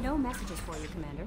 No messages for you, Commander.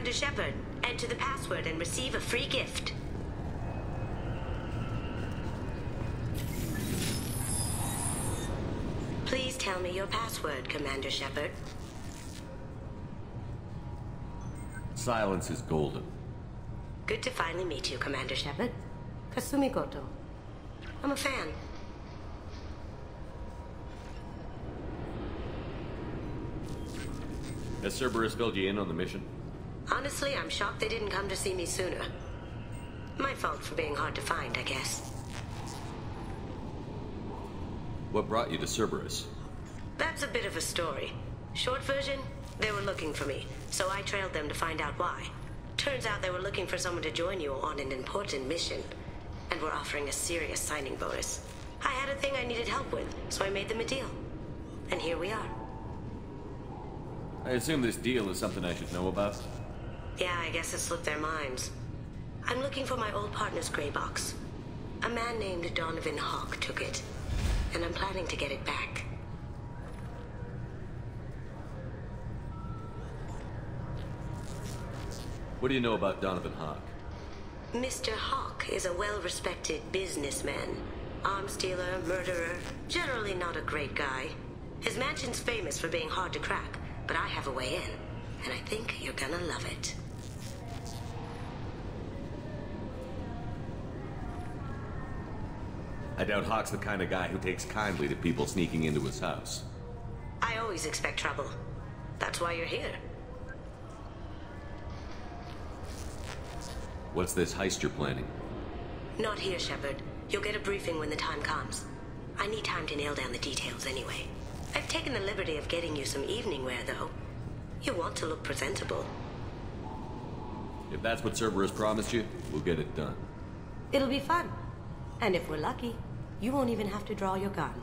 Commander Shepard, enter the password and receive a free gift. Please tell me your password, Commander Shepard. Silence is golden. Good to finally meet you, Commander Shepard. Kasumi Goto. I'm a fan. Has Cerberus filled you in on the mission? Honestly, I'm shocked they didn't come to see me sooner. My fault for being hard to find, I guess. What brought you to Cerberus? That's a bit of a story. Short version, they were looking for me, so I trailed them to find out why. Turns out they were looking for someone to join you on an important mission, and were offering a serious signing bonus. I had a thing I needed help with, so I made them a deal. And here we are. I assume this deal is something I should know about? Yeah, I guess it slipped their minds. I'm looking for my old partner's gray box. A man named Donovan Hawk took it, and I'm planning to get it back. What do you know about Donovan Hawk? Mr. Hawk is a well-respected businessman. Arms dealer, murderer, generally not a great guy. His mansion's famous for being hard to crack, but I have a way in, and I think you're gonna love it. I doubt Hawk's the kind of guy who takes kindly to people sneaking into his house. I always expect trouble. That's why you're here. What's this heist you're planning? Not here, Shepard. You'll get a briefing when the time comes. I need time to nail down the details anyway. I've taken the liberty of getting you some evening wear, though. You want to look presentable. If that's what Cerberus promised you, we'll get it done. It'll be fun. And if we're lucky, you won't even have to draw your gun.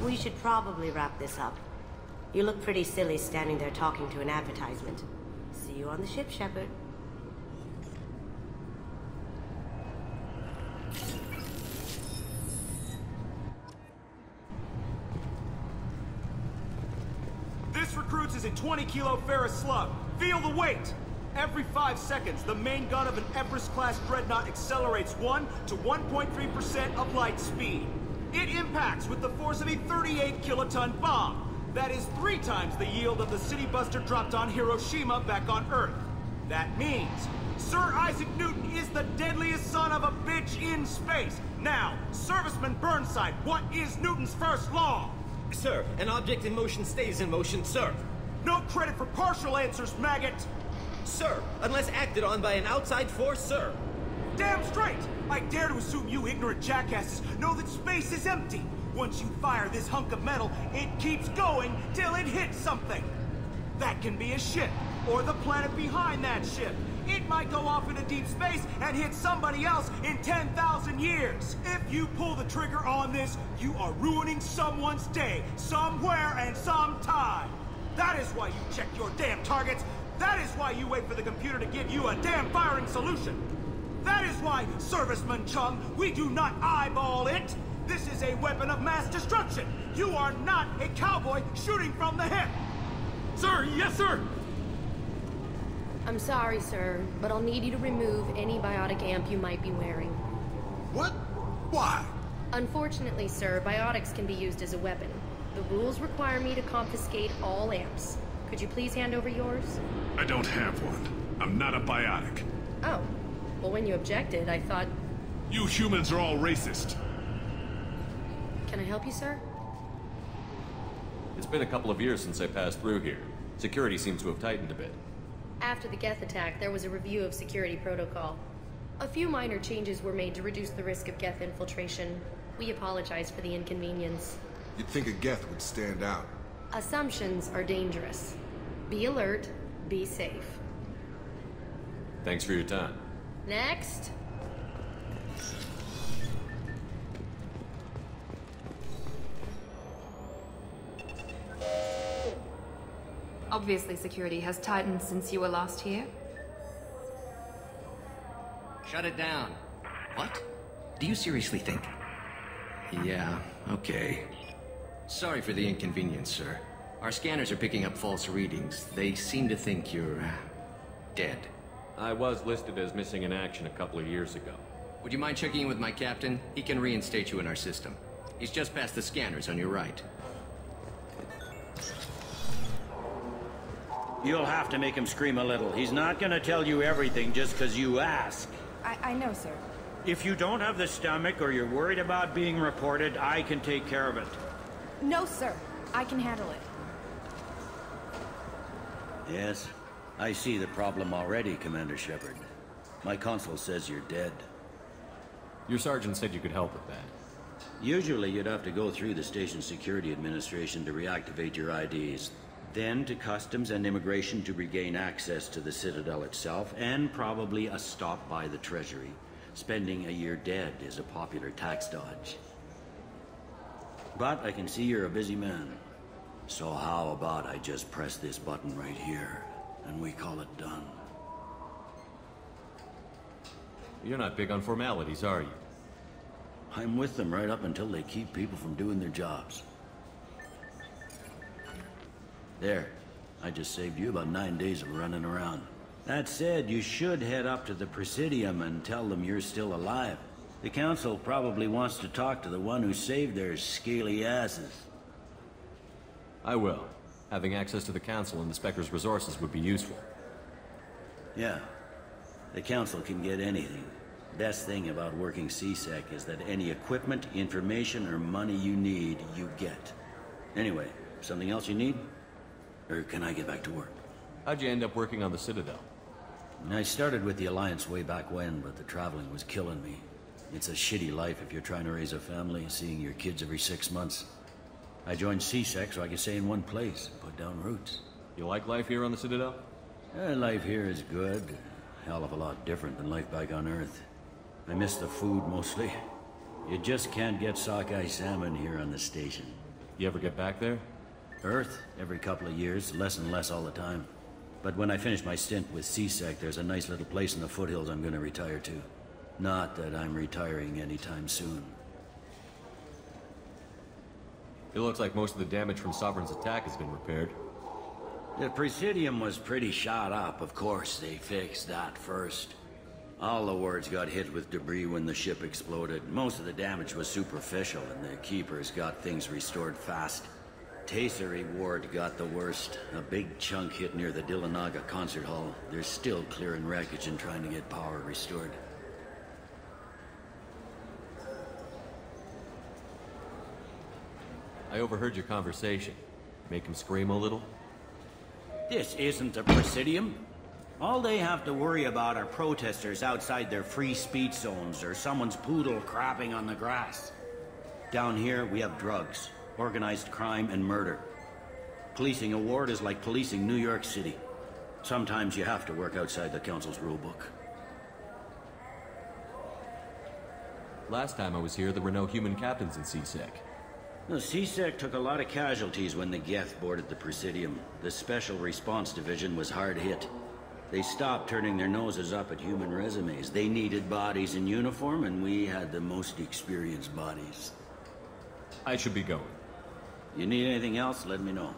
We should probably wrap this up. You look pretty silly standing there talking to an advertisement. See you on the ship, Shepard. This recruits is a 20-kilo ferrous slug. Feel the weight! Every 5 seconds, the main gun of an Everest-class dreadnought accelerates 1 to 1.3% of light speed. It impacts with the force of a 38-kiloton bomb. That is 3 times the yield of the city buster dropped on Hiroshima back on Earth. That means Sir Isaac Newton is the deadliest son of a bitch in space. Now, Serviceman Burnside, what is Newton's first law? Sir, an object in motion stays in motion, sir. No credit for partial answers, maggot! Sir, unless acted on by an outside force, sir. Damn straight! I dare to assume you ignorant jackasses know that space is empty. Once you fire this hunk of metal, it keeps going till it hits something. That can be a ship, or the planet behind that ship. It might go off into deep space and hit somebody else in 10,000 years. If you pull the trigger on this, you are ruining someone's day, somewhere and sometime. That is why you check your damn targets. That is why you wait for the computer to give you a damn firing solution. That is why, Serviceman Chung, we do not eyeball it. This is a weapon of mass destruction. You are not a cowboy shooting from the hip. Sir, yes, sir! I'm sorry, sir, but I'll need you to remove any biotic amp you might be wearing. What? Why? Unfortunately, sir, biotics can be used as a weapon. The rules require me to confiscate all amps. Could you please hand over yours? I don't have one. I'm not a biotic. Oh. Well, when you objected, I thought... You humans are all racist. Can I help you, sir? It's been a couple of years since I passed through here. Security seems to have tightened a bit. After the Geth attack, there was a review of security protocol. A few minor changes were made to reduce the risk of Geth infiltration. We apologize for the inconvenience. You'd think a Geth would stand out. Assumptions are dangerous. Be alert, be safe. Thanks for your time. Next. Obviously, security has tightened since you were last here. Shut it down. What? Do you seriously think? Yeah, okay. Sorry for the inconvenience, sir. Our scanners are picking up false readings. They seem to think you're... dead. I was listed as missing in action a couple of years ago. Would you mind checking in with my captain? He can reinstate you in our system. He's just past the scanners on your right. You'll have to make him scream a little. He's not gonna tell you everything just because you ask. I know, sir. If you don't have the stomach or you're worried about being reported, I can take care of it. No, sir. I can handle it. Yes, I see the problem already, Commander Shepard. My console says you're dead. Your sergeant said you could help with that. Usually you'd have to go through the station security administration to reactivate your IDs. Then to Customs and Immigration to regain access to the Citadel itself, and probably a stop by the Treasury. Spending a year dead is a popular tax dodge. But I can see you're a busy man. So how about I just press this button right here, and we call it done? You're not big on formalities, are you? I'm with them right up until they keep people from doing their jobs. There. I just saved you about 9 days of running around. That said, you should head up to the Presidium and tell them you're still alive. The Council probably wants to talk to the one who saved their scaly asses. I will. Having access to the Council and the Spectre's resources would be useful. Yeah. The Council can get anything. Best thing about working CSEC is that any equipment, information, or money you need, you get. Anyway, something else you need? Or can I get back to work? How'd you end up working on the Citadel? I started with the Alliance way back when, but the traveling was killing me. It's a shitty life if you're trying to raise a family, seeing your kids every 6 months. I joined CSEC so I could stay in one place, put down roots. You like life here on the Citadel? Life here is good. A hell of a lot different than life back on Earth. I miss the food mostly. You just can't get sockeye salmon here on the station. You ever get back there? Earth, every couple of years, less and less all the time. But when I finish my stint with CSEC, there's a nice little place in the foothills I'm gonna retire to. Not that I'm retiring anytime soon. It looks like most of the damage from Sovereign's attack has been repaired. The Presidium was pretty shot up, of course. They fixed that first. All the wards got hit with debris when the ship exploded. Most of the damage was superficial, and the Keepers got things restored fast. Tasery Ward got the worst. A big chunk hit near the Dillanaga concert hall. They're still clearing wreckage and trying to get power restored. I overheard your conversation. Make him scream a little? This isn't a Presidium. All they have to worry about are protesters outside their free speech zones or someone's poodle crapping on the grass. Down here, we have drugs, organized crime, and murder. Policing a ward is like policing New York City. Sometimes you have to work outside the Council's rulebook. Last time I was here, there were no human captains in CSEC. The CSEC took a lot of casualties when the Geth boarded the Presidium. The Special Response Division was hard hit. They stopped turning their noses up at human resumes. They needed bodies in uniform, and we had the most experienced bodies. I should be going. You need anything else, let me know.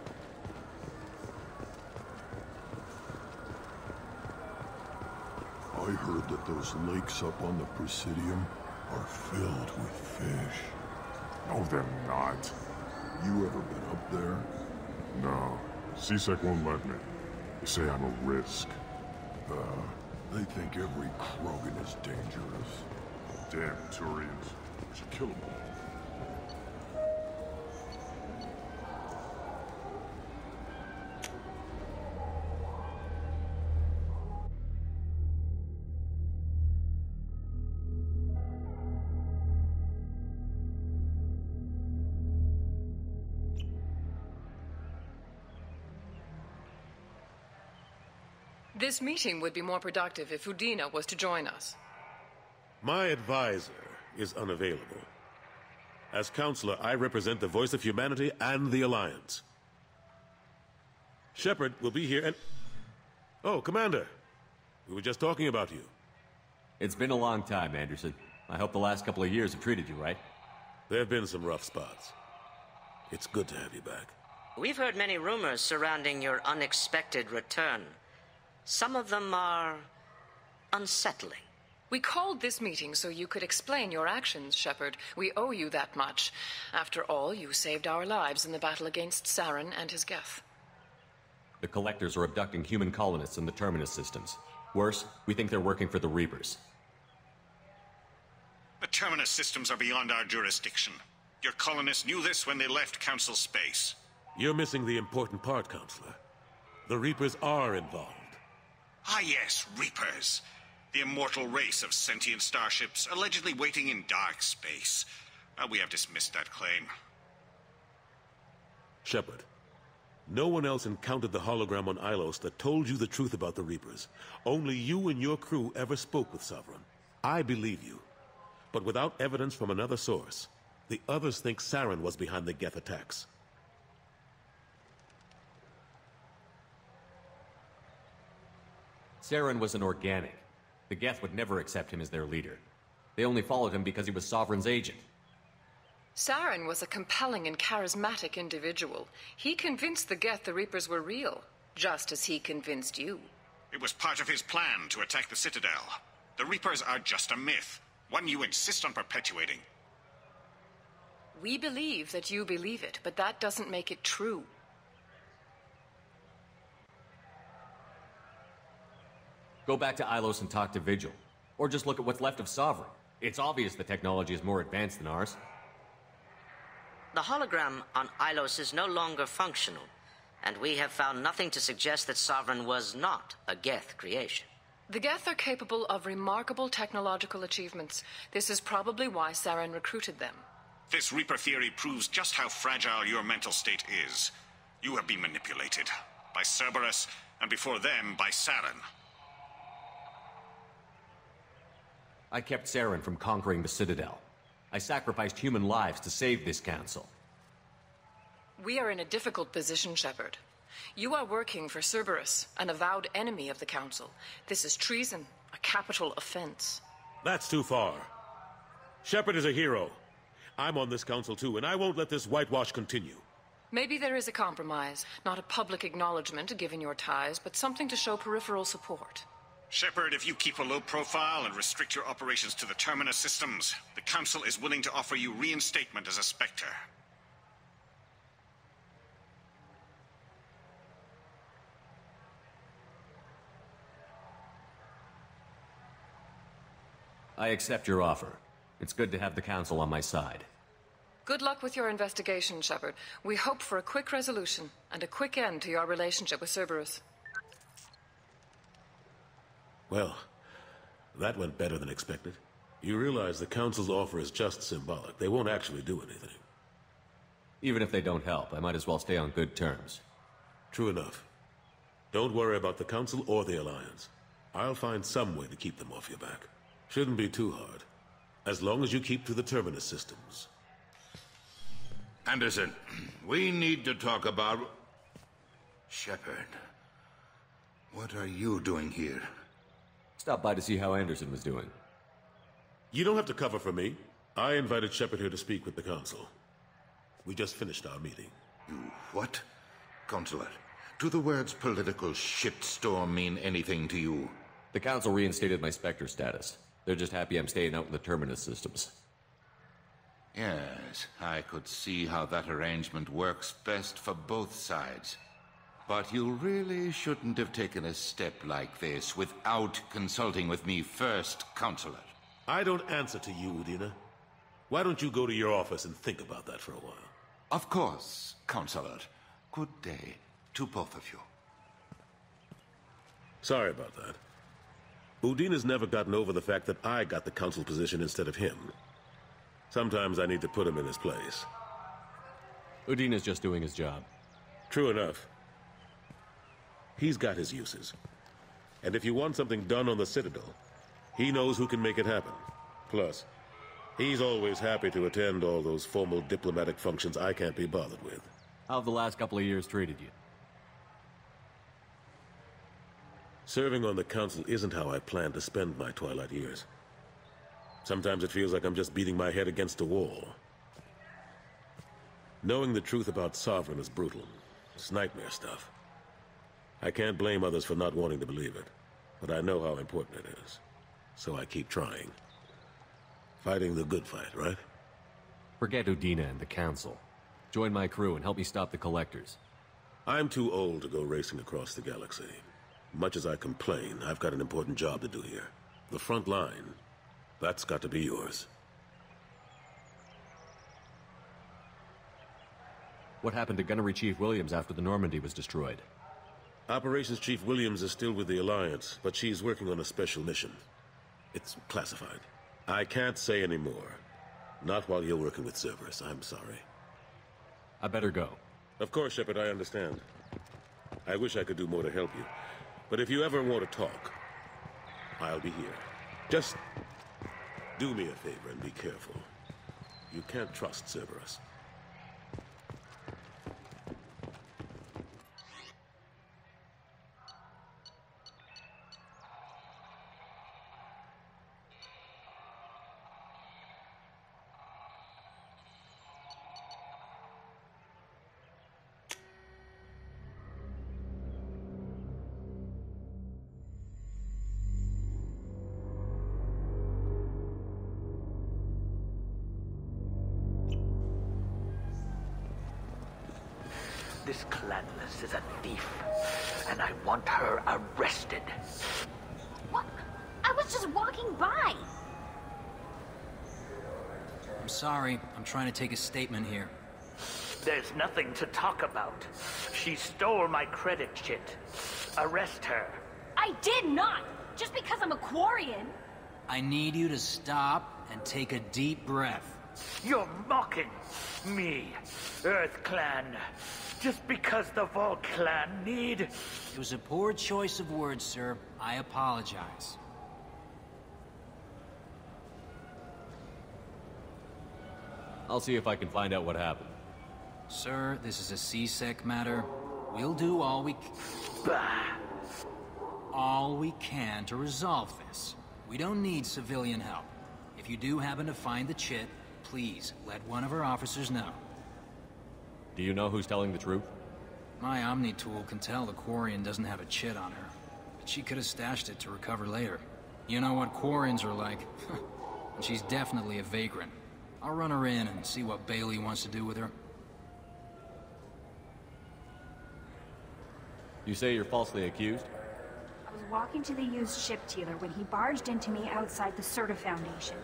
I heard that those lakes up on the Presidium are filled with fish. No, they're not. You ever been up there? No. CSEC won't let me. They say I'm a risk. They think every Krogan is dangerous. Damn Turians. I should kill them all. This meeting would be more productive if Udina was to join us. My advisor is unavailable. As counselor, I represent the voice of humanity and the Alliance. Shepard will be here and... Oh, Commander. We were just talking about you. It's been a long time, Anderson. I hope the last couple of years have treated you right. There have been some rough spots. It's good to have you back. We've heard many rumors surrounding your unexpected return. Some of them are unsettling. We called this meeting so you could explain your actions, Shepard. We owe you that much. After all, you saved our lives in the battle against Saren and his Geth. The Collectors are abducting human colonists in the Terminus systems. Worse, we think they're working for the Reapers. The Terminus systems are beyond our jurisdiction. Your colonists knew this when they left Council space. You're missing the important part, Counselor. The Reapers are involved. Ah yes, Reapers. The immortal race of sentient starships allegedly waiting in dark space. We have dismissed that claim. Shepard, no one else encountered the hologram on Ilos that told you the truth about the Reapers. Only you and your crew ever spoke with Sovereign. I believe you. But without evidence from another source, the others think Saren was behind the Geth attacks. Saren was an organic. The Geth would never accept him as their leader. They only followed him because he was Sovereign's agent. Saren was a compelling and charismatic individual. He convinced the Geth the Reapers were real, just as he convinced you. It was part of his plan to attack the Citadel. The Reapers are just a myth, one you insist on perpetuating. We believe that you believe it, but that doesn't make it true. Go back to Ilos and talk to Vigil. Or just look at what's left of Sovereign. It's obvious the technology is more advanced than ours. The hologram on Ilos is no longer functional, and we have found nothing to suggest that Sovereign was not a Geth creation. The Geth are capable of remarkable technological achievements. This is probably why Saren recruited them. This Reaper theory proves just how fragile your mental state is. You have been manipulated. By Cerberus, and before them, by Saren. I kept Saren from conquering the Citadel. I sacrificed human lives to save this council. We are in a difficult position, Shepard. You are working for Cerberus, an avowed enemy of the Council. This is treason, a capital offense. That's too far. Shepard is a hero. I'm on this council too, and I won't let this whitewash continue. Maybe there is a compromise. Not a public acknowledgement given your ties, but something to show peripheral support. Shepard, if you keep a low profile and restrict your operations to the Terminus systems, the Council is willing to offer you reinstatement as a Spectre. I accept your offer. It's good to have the Council on my side. Good luck with your investigation, Shepard. We hope for a quick resolution, and a quick end to your relationship with Cerberus. Well, that went better than expected. You realize the Council's offer is just symbolic. They won't actually do anything. Even if they don't help, I might as well stay on good terms. True enough. Don't worry about the Council or the Alliance. I'll find some way to keep them off your back. Shouldn't be too hard. As long as you keep to the Terminus systems. Anderson, we need to talk about... Shepard. What are you doing here? Stopped by to see how Anderson was doing. You don't have to cover for me. I invited Shepard here to speak with the Council. We just finished our meeting. You what? Consular, do the words political shitstorm mean anything to you? The Council reinstated my Spectre status. They're just happy I'm staying out in the Terminus systems. Yes, I could see how that arrangement works best for both sides. But you really shouldn't have taken a step like this without consulting with me first, Consular. I don't answer to you, Udina. Why don't you go to your office and think about that for a while? Of course, Consular. Good day to both of you. Sorry about that. Udina's never gotten over the fact that I got the Council position instead of him. Sometimes I need to put him in his place. Udina's just doing his job. True enough. He's got his uses. And if you want something done on the Citadel, he knows who can make it happen. Plus, he's always happy to attend all those formal diplomatic functions I can't be bothered with. How have the last couple of years treated you? Serving on the Council isn't how I plan to spend my twilight years. Sometimes it feels like I'm just beating my head against a wall. Knowing the truth about Sovereign is brutal. It's nightmare stuff. I can't blame others for not wanting to believe it, but I know how important it is. So I keep trying. Fighting the good fight, right? Forget Udina and the Council. Join my crew and help me stop the Collectors. I'm too old to go racing across the galaxy. Much as I complain, I've got an important job to do here. The front line, that's got to be yours. What happened to Gunnery Chief Williams after the Normandy was destroyed? Operations Chief Williams is still with the Alliance, but she's working on a special mission. It's classified. I can't say any more. Not while you're working with Cerberus, I'm sorry. I better go. Of course, Shepard, I understand. I wish I could do more to help you. But if you ever want to talk, I'll be here. Just do me a favor and be careful. You can't trust Cerberus. This Clanless is a thief, and I want her arrested. walking by. I'm sorry. I'm trying to take a statement here. There's nothing to talk about. She stole my credit chit. Arrest her. I did not! Just because I'm a Quarian. I need you to stop and take a deep breath. You're mocking me, Earth Clan. Just because the Vol Clan need... It was a poor choice of words, sir. I apologize. I'll see if I can find out what happened. Sir, this is a C-Sec matter. We'll do all we can to resolve this. We don't need civilian help. If you do happen to find the chit, please let one of our officers know. Do you know who's telling the truth? My Omni tool can tell the Quarian doesn't have a chit on her, but she could have stashed it to recover later. You know what Quarians are like. And she's definitely a vagrant. I'll run her in and see what Bailey wants to do with her. You say you're falsely accused? I was walking to the used ship dealer when he barged into me outside the Serta Foundation.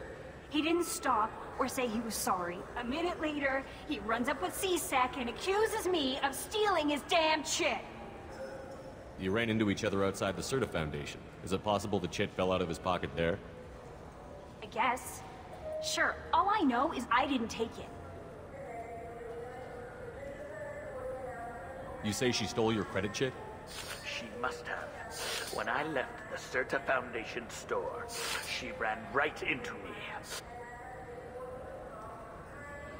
He didn't stop or say he was sorry. A minute later, he runs up with C-Sec and accuses me of stealing his damn chit. You ran into each other outside the Serta Foundation. Is it possible the chit fell out of his pocket there? I guess. Sure, all I know is I didn't take it. You say she stole your credit chit? She must have. When I left the Serta Foundation store, she ran right into me.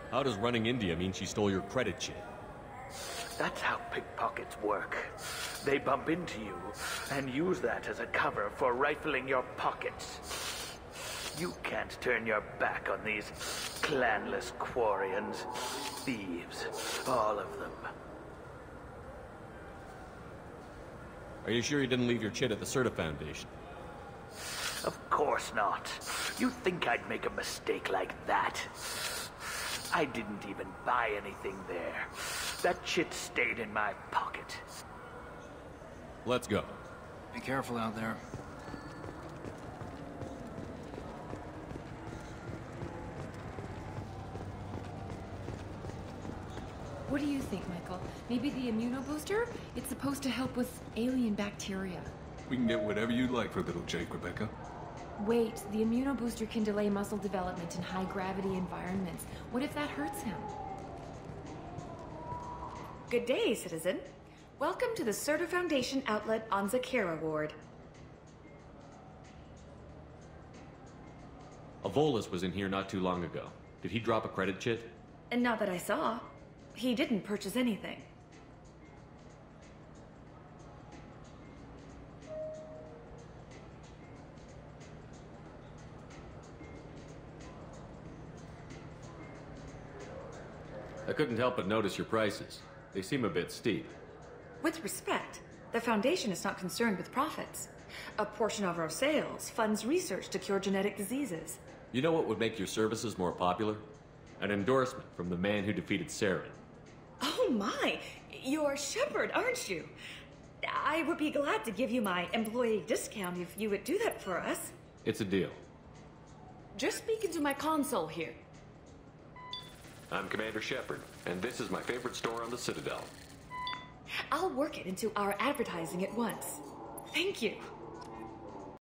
How does running into you mean she stole your credit chit? That's how pickpockets work. They bump into you and use that as a cover for rifling your pockets. You can't turn your back on these clanless Quarians. Thieves, all of them. Are you sure you didn't leave your chit at the Serta Foundation? Of course not. You think I'd make a mistake like that? I didn't even buy anything there. That chit stayed in my pocket. Let's go. Be careful out there. What do you think, Michael? Maybe the immunobooster? It's supposed to help with alien bacteria. We can get whatever you like for little Jake, Rebecca. Wait, the immunobooster can delay muscle development in high-gravity environments. What if that hurts him? Good day, citizen. Welcome to the Serta Foundation outlet on Zakera Ward. A Volus was in here not too long ago. Did he drop a credit chit? And not that I saw. He didn't purchase anything. I couldn't help but notice your prices. They seem a bit steep. With respect, the Foundation is not concerned with profits. A portion of our sales funds research to cure genetic diseases. You know what would make your services more popular? An endorsement from the man who defeated Saren. Oh my! You're Shepard, aren't you? I would be glad to give you my employee discount if you would do that for us. It's a deal. Just speak into my console here. I'm Commander Shepard, and this is my favorite store on the Citadel. I'll work it into our advertising at once. Thank you.